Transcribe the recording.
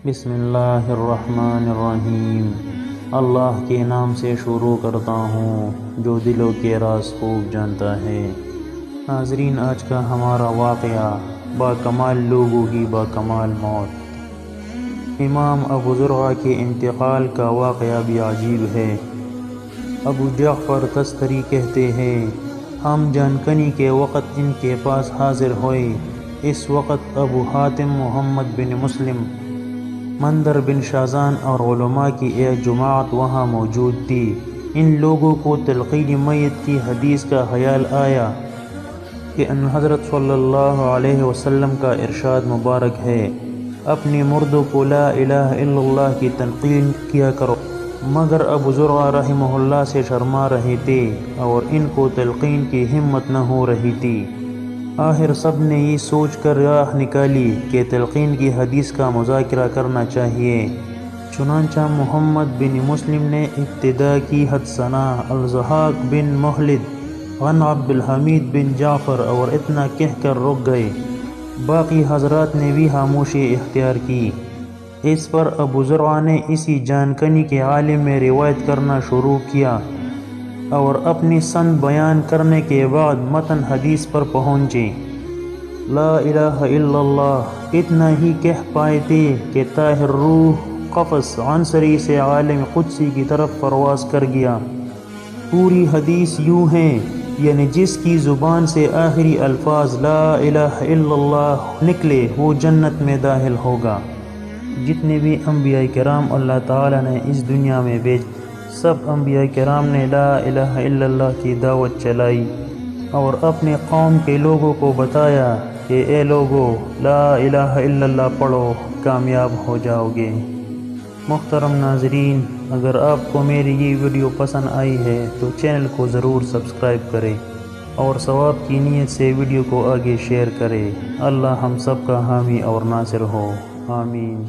بسم اللہ الرحمن الرحیم۔ اللہ کے نام سے شروع کرتا ہوں جو دلوں کے راز خوب جانتا ہے۔ ناظرین، آج کا ہمارا واقعہ با کمال لوگوں کی با کمال موت۔ امام ابو زرعہ کے انتقال کا واقعہ بھی عجیب ہے۔ ابو جعفر تستری کہتے ہیں، ہم جانکنی کے وقت ان کے پاس حاضر ہوئے۔ اس وقت ابو حاتم محمد بن مسلم، مندر بن شازان اور علماء کی ایک جماعت وہاں موجود تھی۔ ان لوگوں کو تلقین میت کی حدیث کا خیال آیا کہ ان حضرت صلی اللہ علیہ وسلم کا ارشاد مبارک ہے، اپنے مردوں کو لا الہ الا اللہ کی تلقین کیا کرو، مگر ابو زرعہ رحمہ اللہ سے شرما رہے تھے اور ان کو تلقین کی ہمت نہ ہو رہی تھی۔ آخر سب نے یہ سوچ کر راہ نکالی کہ تلقین کی حدیث کا مذاکرہ کرنا چاہیے۔ چنانچہ محمد بن مسلم نے ابتدا کی، حدثنا الضحاک بن مخلد عن عبد الحمید بن جعفر، اور اتنا کہہ کر رک گئے۔ باقی حضرات نے بھی خاموشی اختیار کی۔ اس پر ابو زرعہ نے اسی جانکنی کے عالم میں روایت کرنا شروع کیا اور اپنی سند بیان کرنے کے بعد متن حدیث پر پہنچے۔ لا الہ الا اللہ اتنا ہی کہہ پائے تھے کہ طاہر روح قفص عنصری سے عالم قدسی کی طرف پرواز کر گیا۔ پوری حدیث یوں ہے، یعنی جس کی زبان سے آخری الفاظ لا الہ الا اللہ نکلے وہ جنت میں داخل ہوگا۔ جتنے بھی انبیاء کرام اللہ تعالیٰ نے اس دنیا میں بھیجے، سب انبیاء کرام نے لا الہ الا اللہ کی دعوت چلائی اور اپنے قوم کے لوگوں کو بتایا کہ اے لوگو لا الہ الا اللہ پڑھو، کامیاب ہو جاؤ گے۔ محترم ناظرین، اگر آپ کو میری یہ ویڈیو پسند آئی ہے تو چینل کو ضرور سبسکرائب کریں اور ثواب کی نیت سے ویڈیو کو آگے شیئر کریں۔ اللہ ہم سب کا حامی اور ناصر ہو، آمین۔